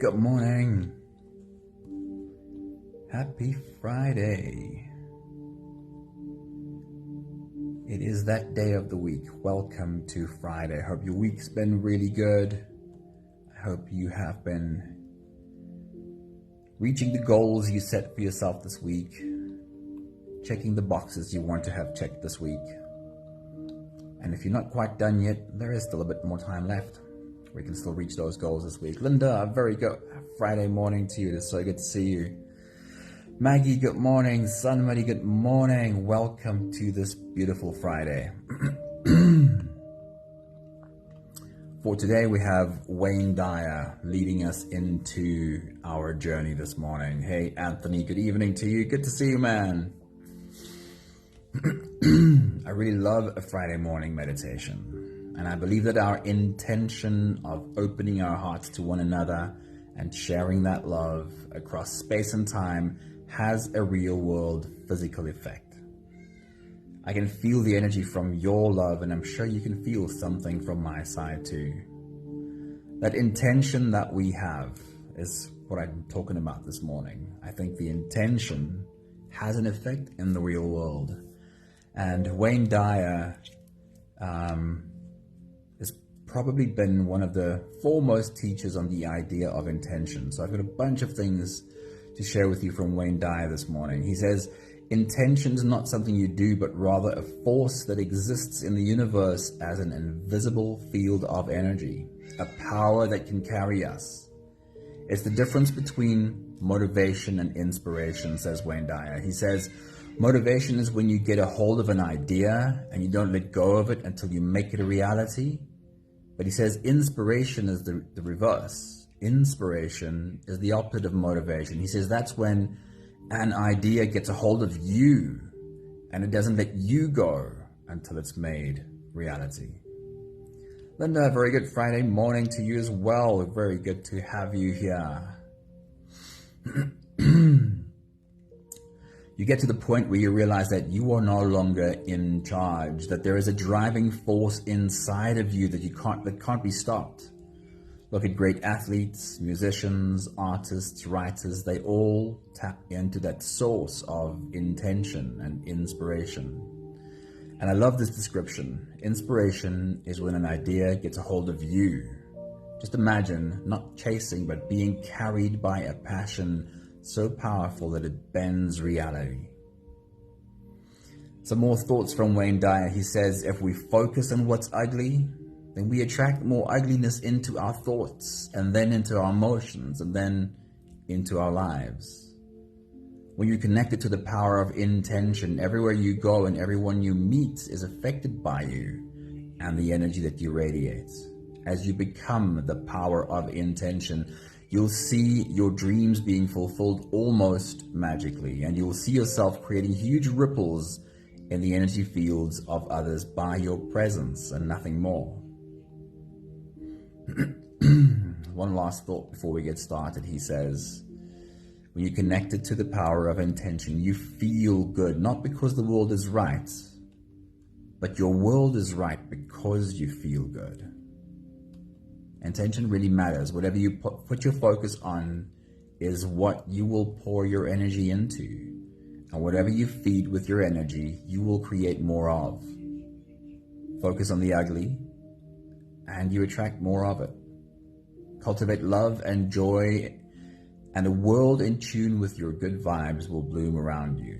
Good morning. Happy Friday. It is that day of the week. Welcome to Friday. I hope your week's been really good. I hope you have been reaching the goals you set for yourself this week, checking the boxes you want to have checked this week. And if you're not quite done yet, there is still a bit more time left. We can still reach those goals this week. Linda, a very good Friday morning to you. It's so good to see you. Maggie, good morning. Sunmuddy, good morning. Welcome to this beautiful Friday. For today, we have Wayne Dyer leading us into our journey this morning. Hey, Anthony, good evening to you. Good to see you, man. I really love a Friday morning meditation. And I believe that our intention of opening our hearts to one another and sharing that love across space and time has a real world physical effect. I can feel the energy from your love, and I'm sure you can feel something from my side too. That intention that we have is what I'm talking about this morning. I think the intention has an effect in the real world. And Wayne Dyer has probably been one of the foremost teachers on the idea of intention. So I've got a bunch of things to share with you from Wayne Dyer this morning. He says, intention is not something you do, but rather a force that exists in the universe as an invisible field of energy, a power that can carry us. It's the difference between motivation and inspiration, says Wayne Dyer. He says, motivation is when you get a hold of an idea and you don't let go of it until you make it a reality. But he says inspiration is the reverse. Inspiration is the opposite of motivation. He says that's when an idea gets a hold of you and it doesn't let you go until it's made reality. Linda, a very good Friday morning to you as well. Very good to have you here. You get to the point where you realize that you are no longer in charge, that there is a driving force inside of you that can't be stopped. Look at great athletes, musicians, artists, writers. They all tap into that source of intention and inspiration. And I love this description. Inspiration is when an idea gets a hold of you. Just imagine not chasing, but being carried by a passion so powerful that it bends reality. Some more thoughts from Wayne Dyer. He says, if we focus on what's ugly, then we attract more ugliness into our thoughts, and then into our emotions, and then into our lives. When you're connected to the power of intention, everywhere you go and everyone you meet is affected by you and the energy that you radiate. As you become the power of intention, you'll see your dreams being fulfilled almost magically, and you'll see yourself creating huge ripples in the energy fields of others by your presence and nothing more. One last thought before we get started. He says, when you're connected to the power of intention, you feel good, not because the world is right, but your world is right because you feel good. Intention really matters. Whatever you put your focus on is what you will pour your energy into. And whatever you feed with your energy, you will create more of. Focus on the ugly, and you attract more of it. Cultivate love and joy, and a world in tune with your good vibes will bloom around you.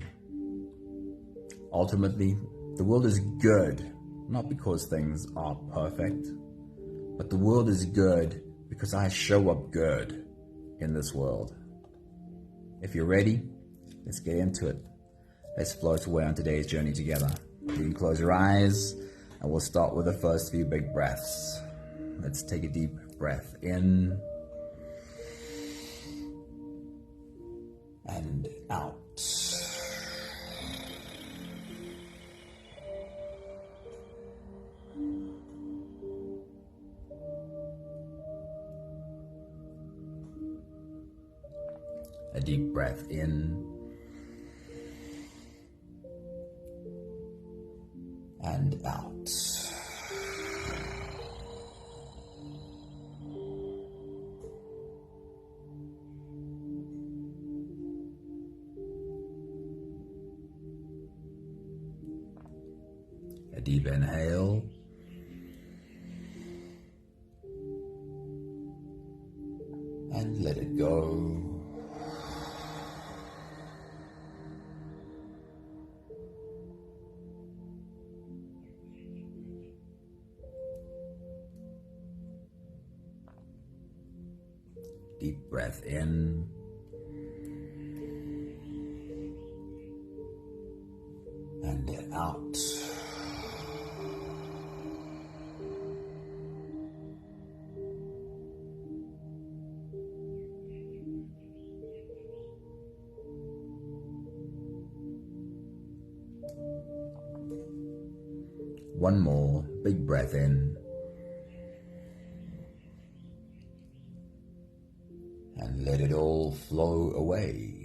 Ultimately, the world is good, not because things are perfect, but the world is good because I show up good in this world. If you're ready, let's get into it. Let's float away on today's journey together. You can close your eyes, and we'll start with the first few big breaths. Let's take a deep breath in and out. A deep breath in and out. deep inhale. And let it go. Deep breath in. And out. One more big breath in. And let it all flow away.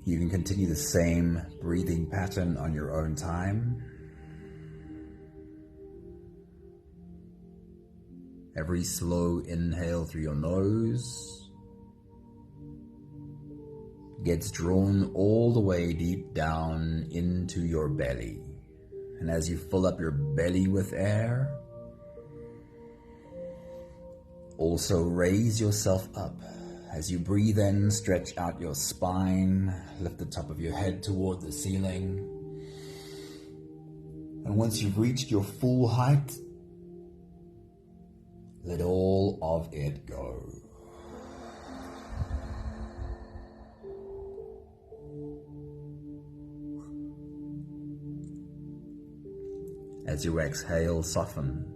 You can continue the same breathing pattern on your own time. Every slow inhale through your nose gets drawn all the way deep down into your belly. And as you fill up your belly with air, also raise yourself up. As you breathe in, stretch out your spine, lift the top of your head toward the ceiling. And once you've reached your full height, let all of it go. As you exhale, soften.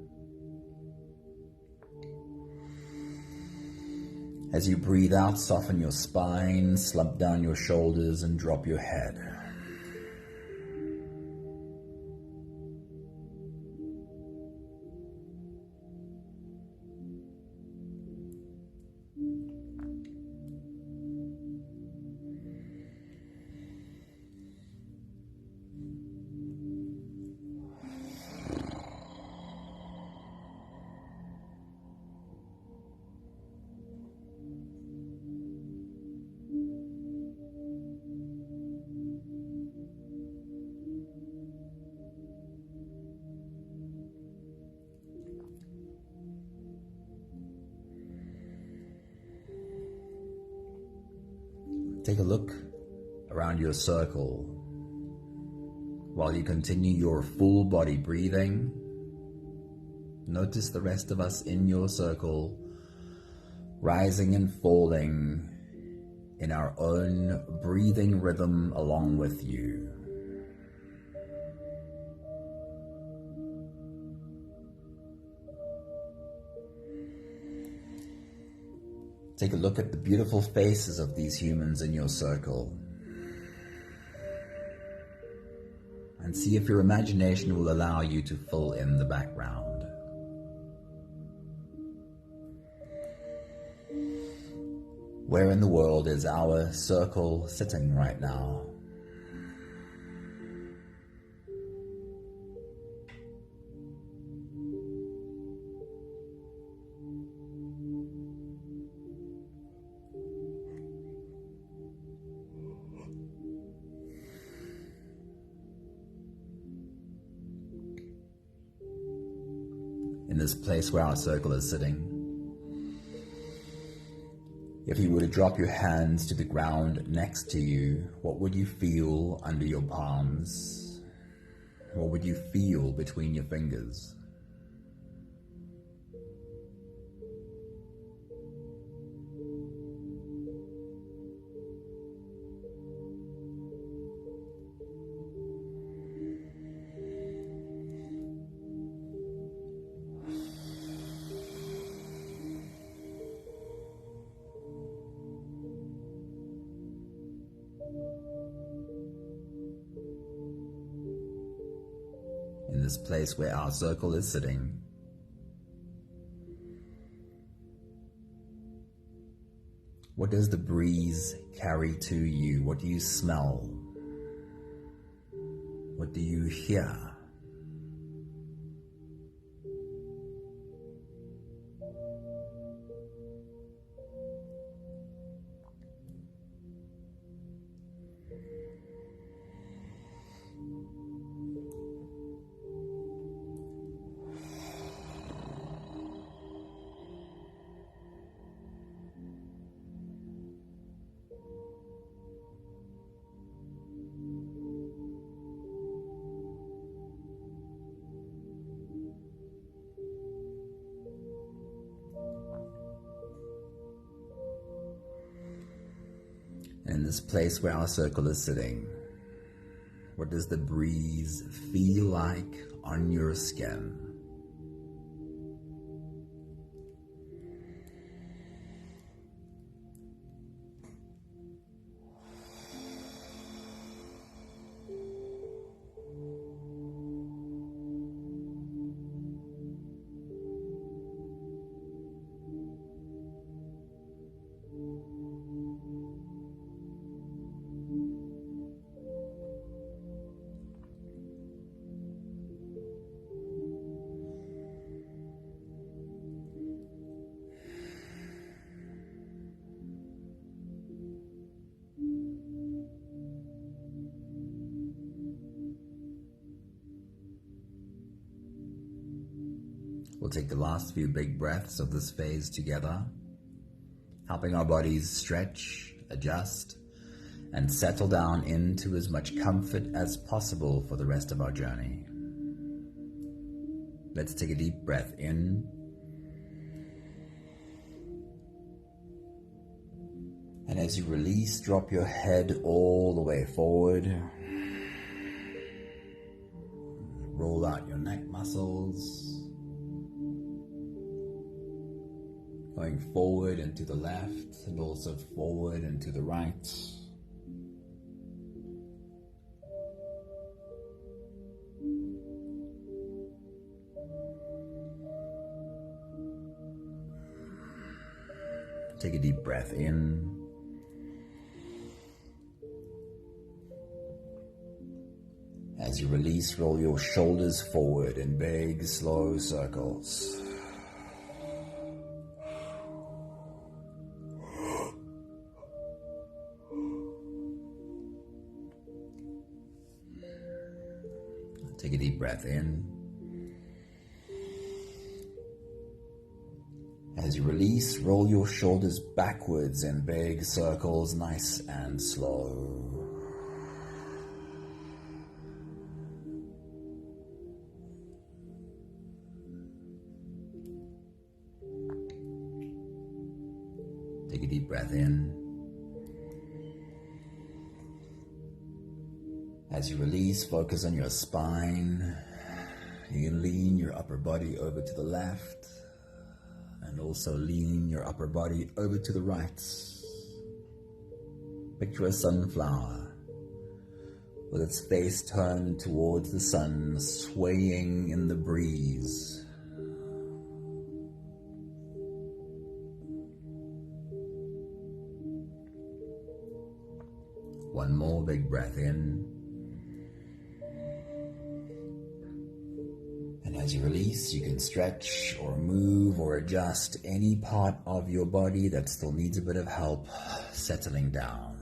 As you breathe out, soften your spine, slump down your shoulders, and drop your head. Take a look around your circle while you continue your full body breathing. Notice the rest of us in your circle rising and falling in our own breathing rhythm along with you. Take a look at the beautiful faces of these humans in your circle and see if your imagination will allow you to fill in the background. Where in the world is our circle sitting right now? In this place where our circle is sitting, if you were to drop your hands to the ground next to you, what would you feel under your palms? What would you feel between your fingers? In this place where our circle is sitting, What does the breeze carry to you? What do you smell? What do you hear? In this place where our circle is sitting, what does the breeze feel like on your skin? We'll take the last few big breaths of this phase together, helping our bodies stretch, adjust, and settle down into as much comfort as possible for the rest of our journey. Let's take a deep breath in. And as you release, drop your head all the way forward. Roll out your neck muscles. Going forward and to the left, and also forward and to the right. Take a deep breath in. As you release, roll your shoulders forward in big, slow circles. Take a deep breath in. As you release, roll your shoulders backwards in big circles, nice and slow. Take a deep breath in. As you release, focus on your spine. You can lean your upper body over to the left and also lean your upper body over to the right. Picture a sunflower with its face turned towards the sun, swaying in the breeze. One more big breath in. And as you release, you can stretch or move or adjust any part of your body that still needs a bit of help settling down.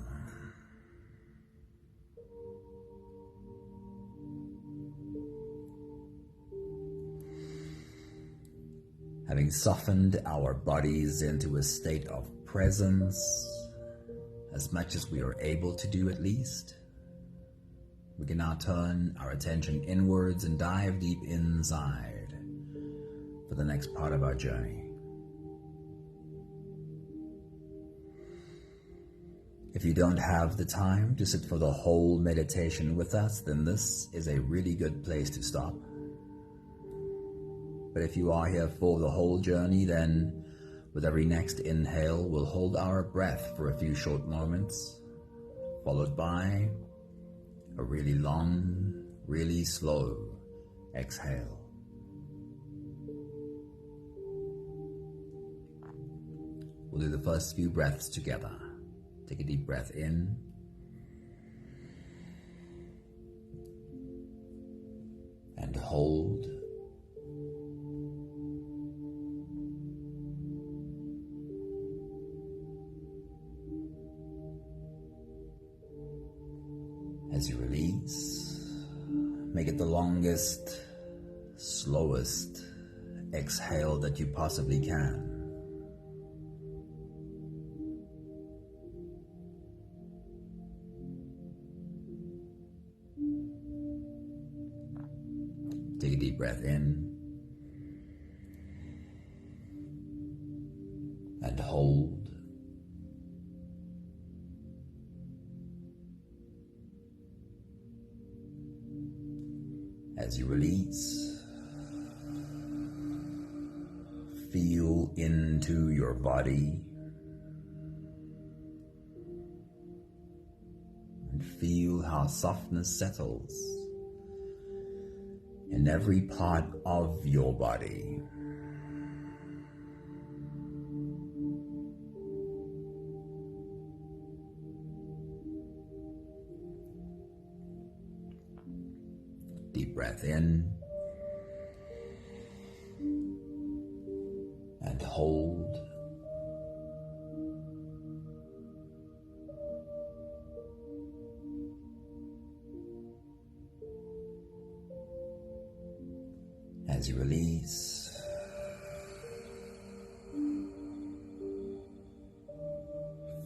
Having softened our bodies into a state of presence, as much as we are able to do at least, we can now turn our attention inwards and dive deep inside for the next part of our journey. If you don't have the time to sit for the whole meditation with us, then this is a really good place to stop. But if you are here for the whole journey, then with every next inhale, we'll hold our breath for a few short moments, followed by a really long, really slow exhale. We'll do the first few breaths together. Take a deep breath in. And hold. As you release, make it the longest, slowest exhale that you possibly can. Take a deep breath in and hold. As you release, feel into your body and feel how softness settles in every part of your body. Deep breath in and hold. As you release,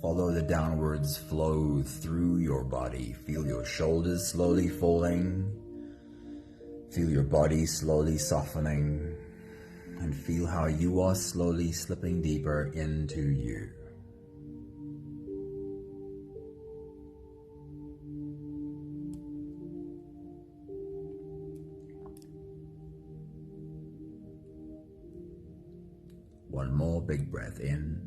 follow the downwards flow through your body. Feel your shoulders slowly falling. Feel your body slowly softening, and feel how you are slowly slipping deeper into you. One more big breath in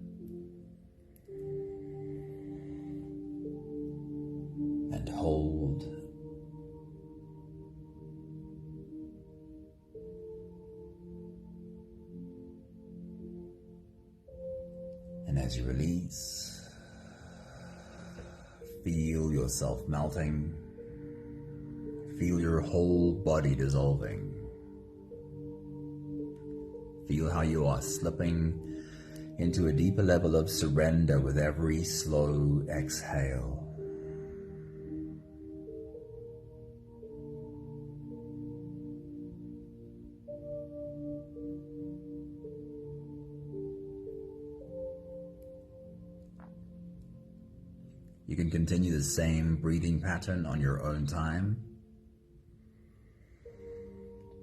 and hold. And as you release, feel yourself melting. Feel your whole body dissolving. Feel how you are slipping into a deeper level of surrender with every slow exhale. You can continue the same breathing pattern on your own time.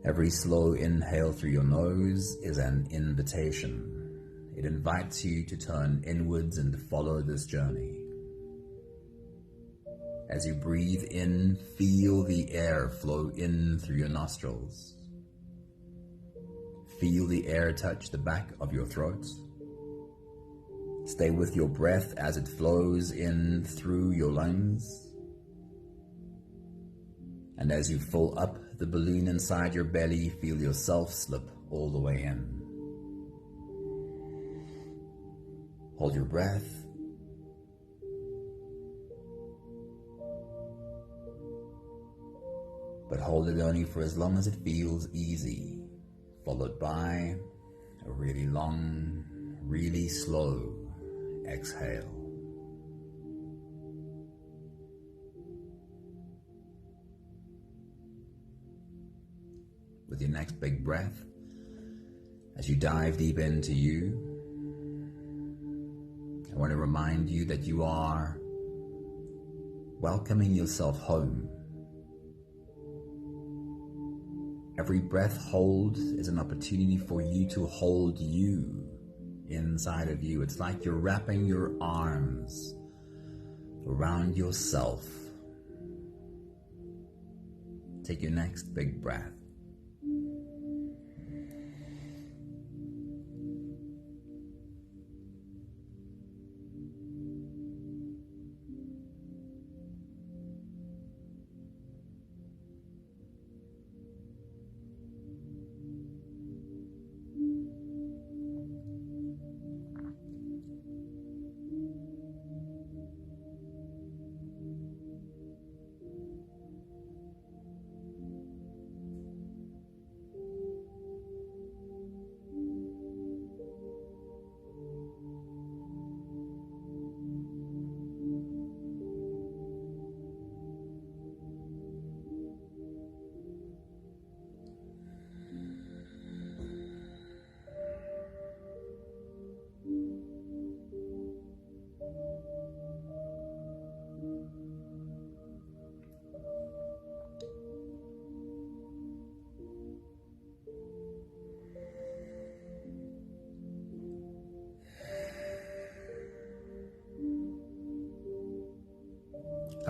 Every slow inhale through your nose is an invitation. It invites you to turn inwards and to follow this journey. As you breathe in, feel the air flow in through your nostrils. Feel the air touch the back of your throat. Stay with your breath as it flows in through your lungs. And as you fill up the balloon inside your belly, feel yourself slip all the way in. Hold your breath. But hold it only for as long as it feels easy, followed by a really long, really slow exhale. With your next big breath, as you dive deep into you, I want to remind you that you are welcoming yourself home. Every breath hold is an opportunity for you to hold you inside of you. It's like you're wrapping your arms around yourself. Take your next big breath.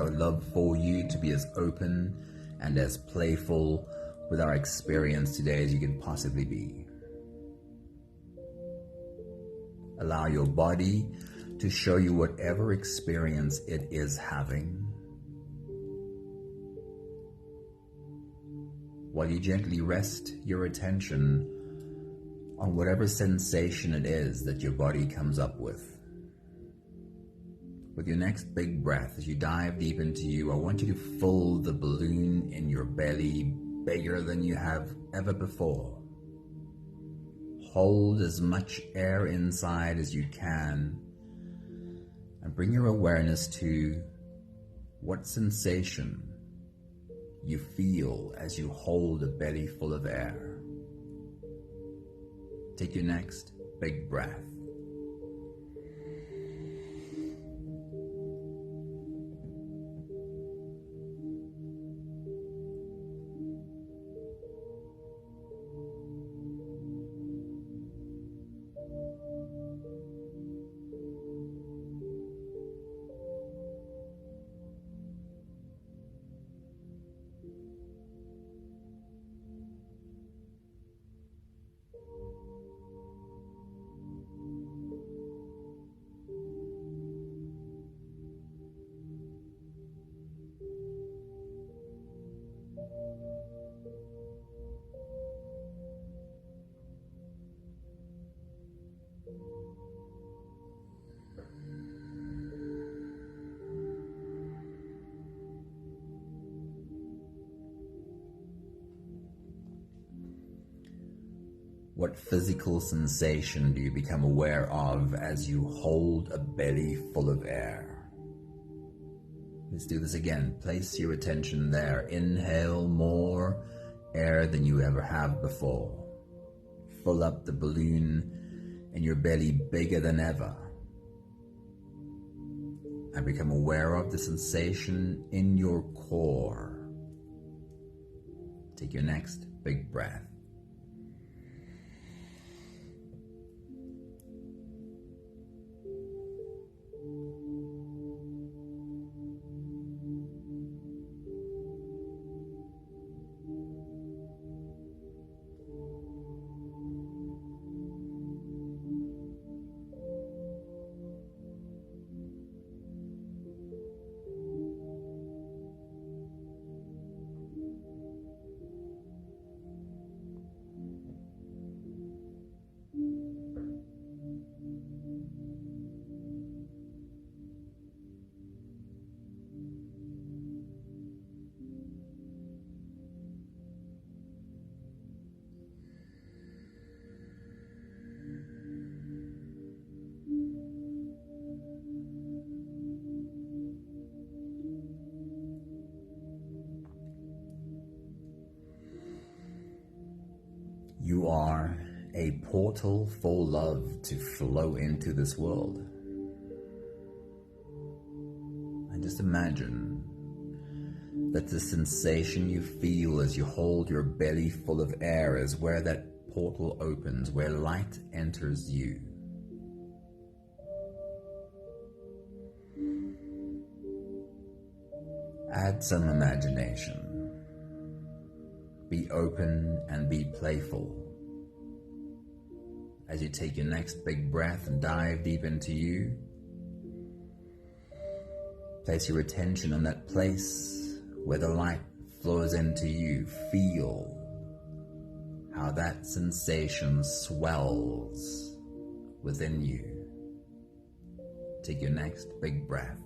I would love for you to be as open and as playful with our experience today as you can possibly be. Allow your body to show you whatever experience it is having, while you gently rest your attention on whatever sensation it is that your body comes up with. With your next big breath, as you dive deep into you, I want you to fill the balloon in your belly bigger than you have ever before. Hold as much air inside as you can and bring your awareness to what sensation you feel as you hold a belly full of air. Take your next big breath. What physical sensation do you become aware of as you hold a belly full of air? Let's do this again. Place your attention there. Inhale more air than you ever have before. Fill up the balloon in your belly bigger than ever. And become aware of the sensation in your core. Take your next big breath. You are a portal for love to flow into this world. And just imagine that the sensation you feel as you hold your belly full of air is where that portal opens, where light enters you. Add some imagination. Be open and be playful. As you take your next big breath and dive deep into you, place your attention on that place where the light flows into you. Feel how that sensation swells within you. Take your next big breath.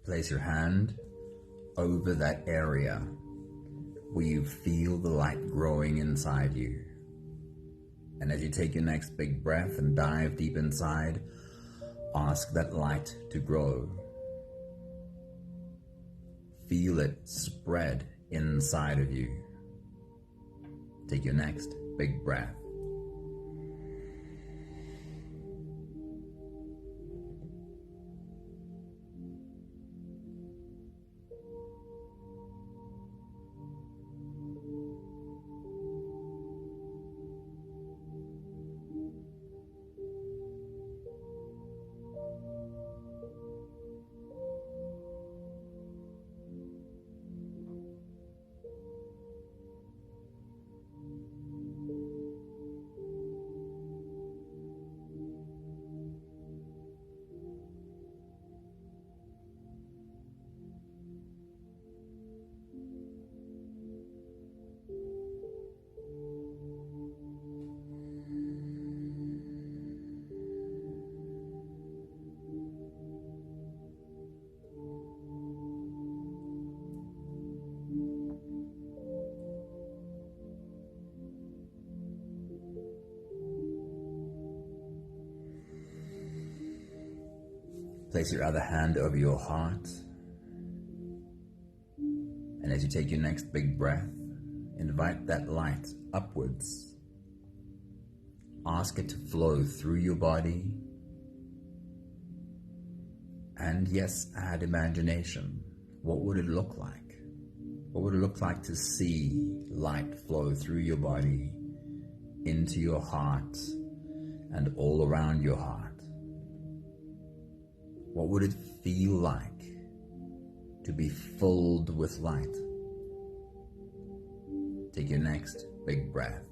Place your hand over that area where you feel the light growing inside you. And as you take your next big breath and dive deep inside, ask that light to grow. Feel it spread inside of you. Take your next big breath. Place your other hand over your heart, and as you take your next big breath, invite that light upwards. Ask it to flow through your body, and yes, add imagination. What would it look like? What would it look like to see light flow through your body, into your heart, and all around your heart? What would it feel like to be filled with light? Take your next big breath.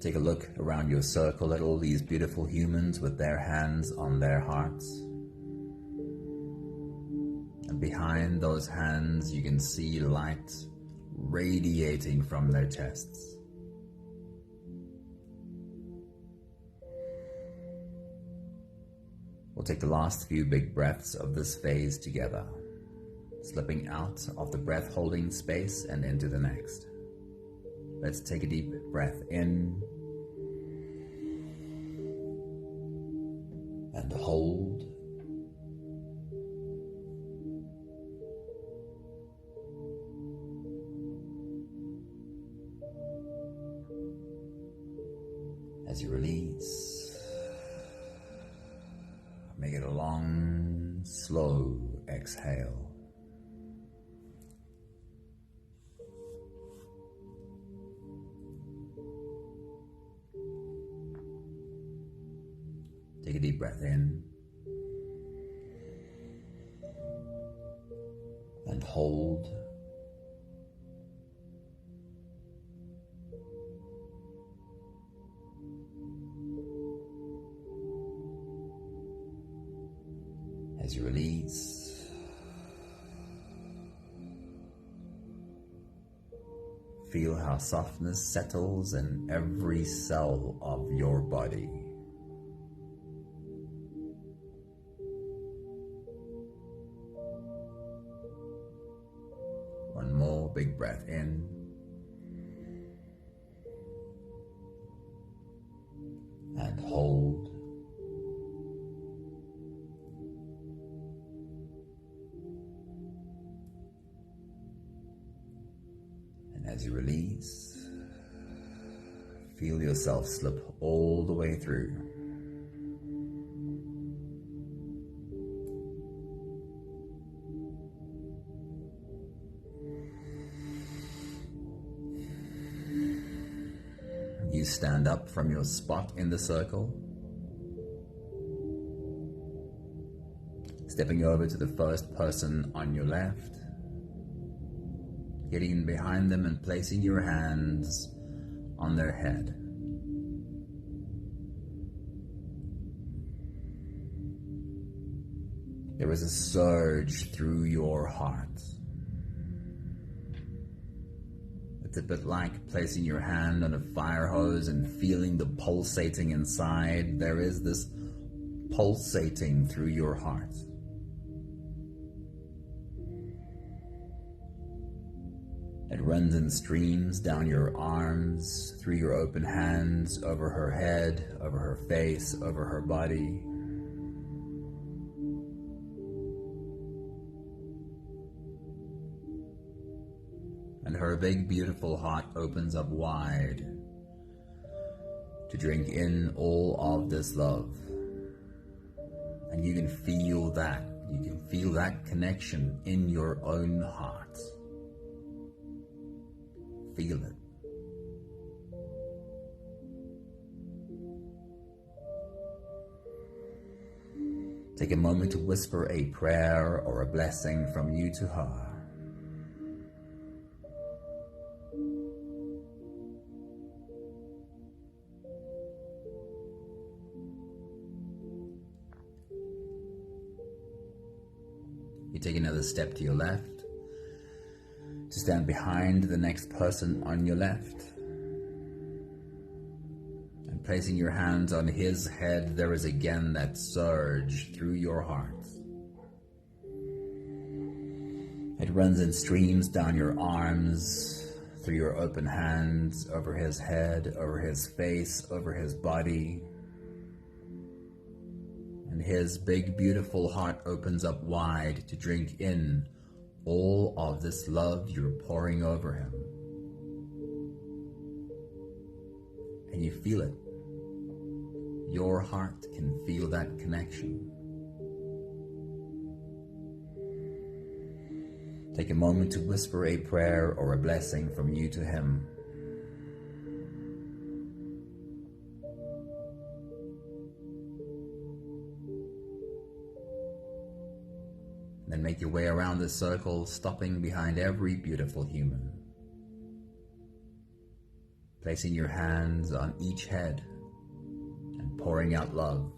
Take a look around your circle at all these beautiful humans with their hands on their hearts. And behind those hands, you can see light radiating from their chests. We'll take the last few big breaths of this phase together, slipping out of the breath holding space and into the next. Let's take a deep breath in and hold. As you release, make it a long, slow exhale. Take a deep breath in and hold. As you release, feel how softness settles in every cell of your body. One more big breath in and hold. As you release, feel yourself slip all the way through. You stand up from your spot in the circle, stepping over to the first person on your left, getting in behind them and placing your hands on their head. There is a surge through your heart. It's a bit like placing your hand on a fire hose and feeling the pulsating inside. There is this pulsating through your heart. It runs in streams down your arms, through your open hands, over her head, over her face, over her body. And her big, beautiful heart opens up wide to drink in all of this love. And you can feel that. You can feel that connection in your own heart. Feel it. Take a moment to whisper a prayer or a blessing from you to her. You take another step to your left to stand behind the next person on your left. And placing your hands on his head, there is again that surge through your heart. It runs in streams down your arms, through your open hands, over his head, over his face, over his body. And his big, beautiful heart opens up wide to drink in all of this love you're pouring over him. And you feel it. Your heart can feel that connection. Take a moment to whisper a prayer or a blessing from you to him. Then make your way around the circle, stopping behind every beautiful human. Placing your hands on each head and pouring out love.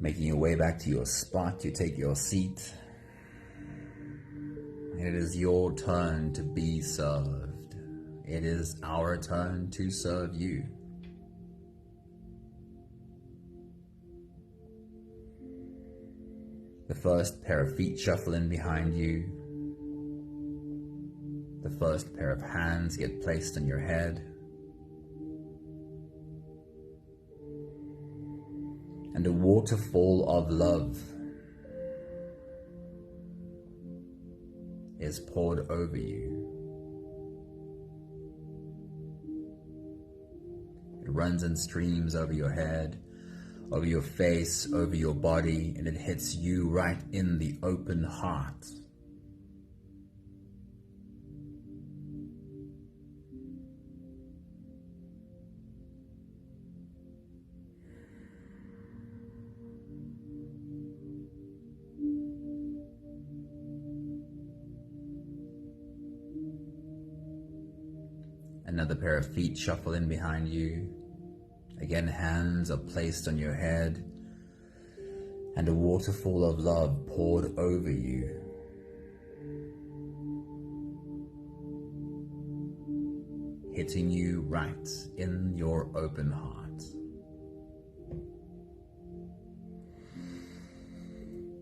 Making your way back to your spot, you take your seat. It is your turn to be served. It is our turn to serve you. The first pair of feet shuffle in behind you. The first pair of hands get placed on your head. And a waterfall of love is poured over you. It runs in streams over your head, over your face, over your body, and it hits you right in the open heart. Another pair of feet shuffle in behind you. Again, hands are placed on your head and a waterfall of love poured over you. Hitting you right in your open heart.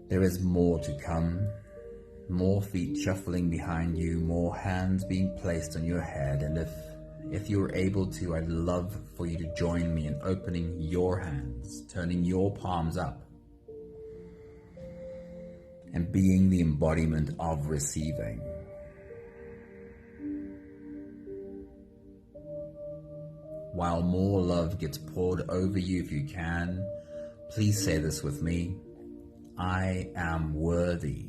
There is more to come, more feet shuffling behind you, more hands being placed on your head, and if you're able to, I'd love for you to join me in opening your hands, turning your palms up, and being the embodiment of receiving. While more love gets poured over you, if you can, please say this with me. I am worthy.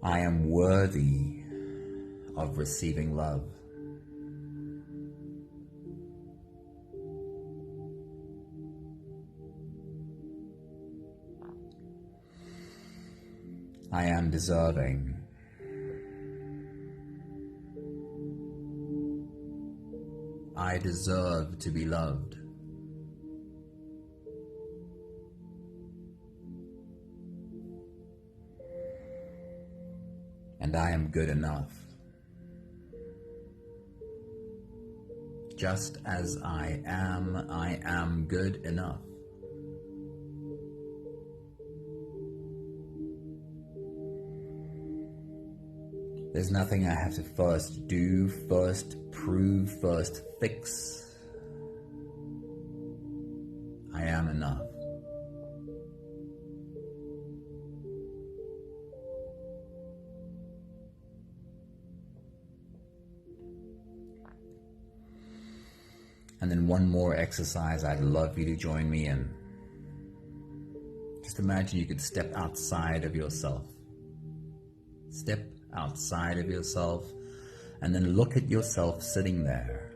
I am worthy of receiving love. I am deserving. I deserve to be loved. And I am good enough. Just as I am good enough. There's nothing I have to first do, first prove, first fix. I am enough. And then one more exercise I'd love you to join me in. Just imagine you could step outside of yourself. Step outside of yourself and then look at yourself sitting there.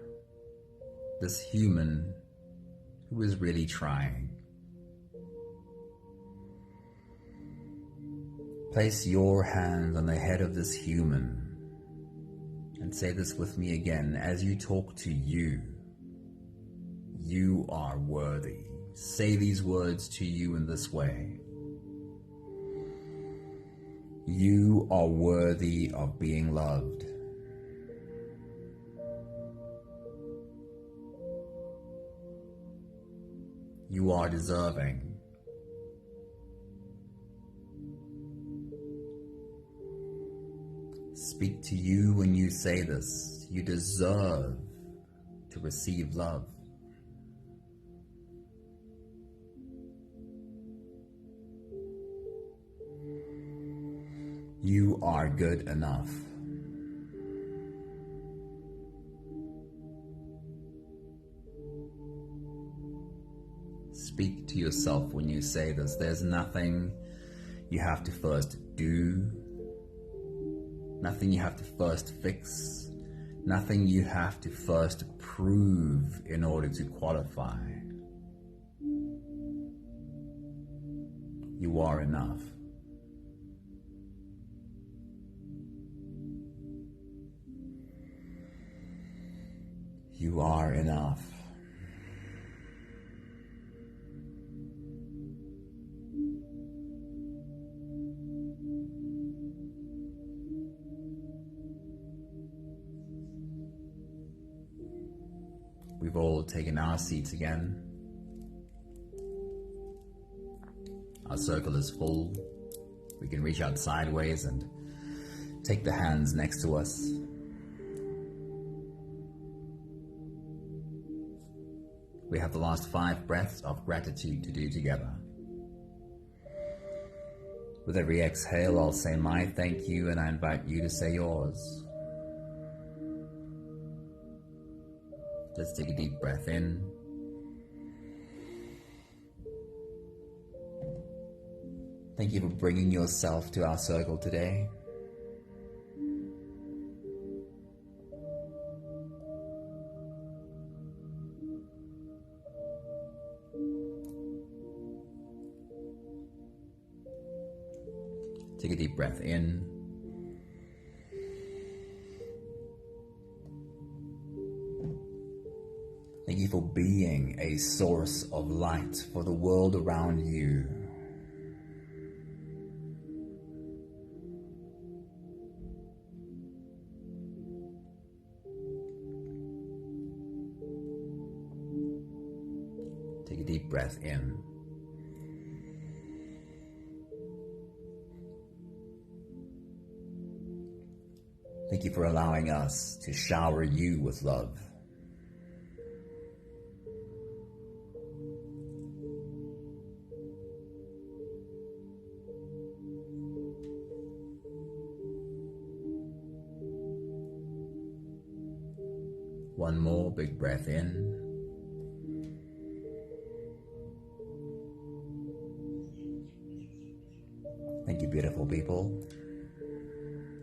This human who is really trying. Place your hand on the head of this human and say this with me again as you talk to you. You are worthy. Say these words to you in this way. You are worthy of being loved. You are deserving. Speak to you when you say this. You deserve to receive love. You are good enough. Speak to yourself when you say this. There's nothing you have to first do, nothing you have to first fix, nothing you have to first prove in order to qualify. You are enough. You are enough. We've all taken our seats again. Our circle is full. We can reach out sideways and take the hands next to us. We have the last 5 breaths of gratitude to do together. With every exhale, I'll say my thank you, and I invite you to say yours. Let's take a deep breath in. Thank you for bringing yourself to our circle today. Take a deep breath in. you for being a source of light for the world around you. Take a deep breath in. Thank you for allowing us to shower you with love. One more big breath in. Thank you, beautiful people.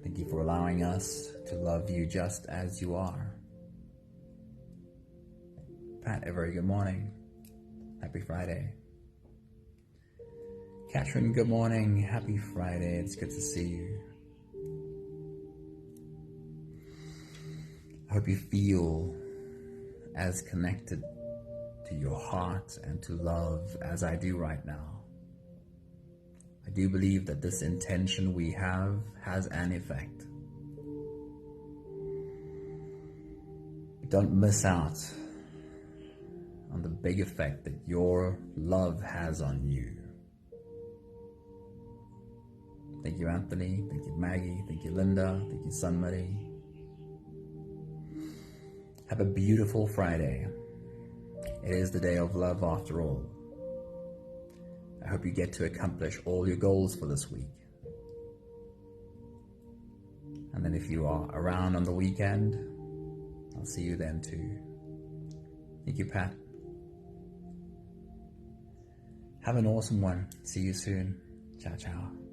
Thank you for allowing us to love you just as you are. Pat, a very good morning. Happy Friday. Catherine, good morning. Happy Friday. It's good to see you. I hope you feel as connected to your heart and to love as I do right now. I do believe that this intention we have has an effect. Don't miss out on the big effect that your love has on you. Thank you, Anthony. Thank you, Maggie. Thank you, Linda. Thank you, Sunmari. Have a beautiful Friday. It is the day of love after all. I hope you get to accomplish all your goals for this week. And then if you are around on the weekend, I'll see you then too. Thank you, Pat. Have an awesome one. See you soon. Ciao, ciao.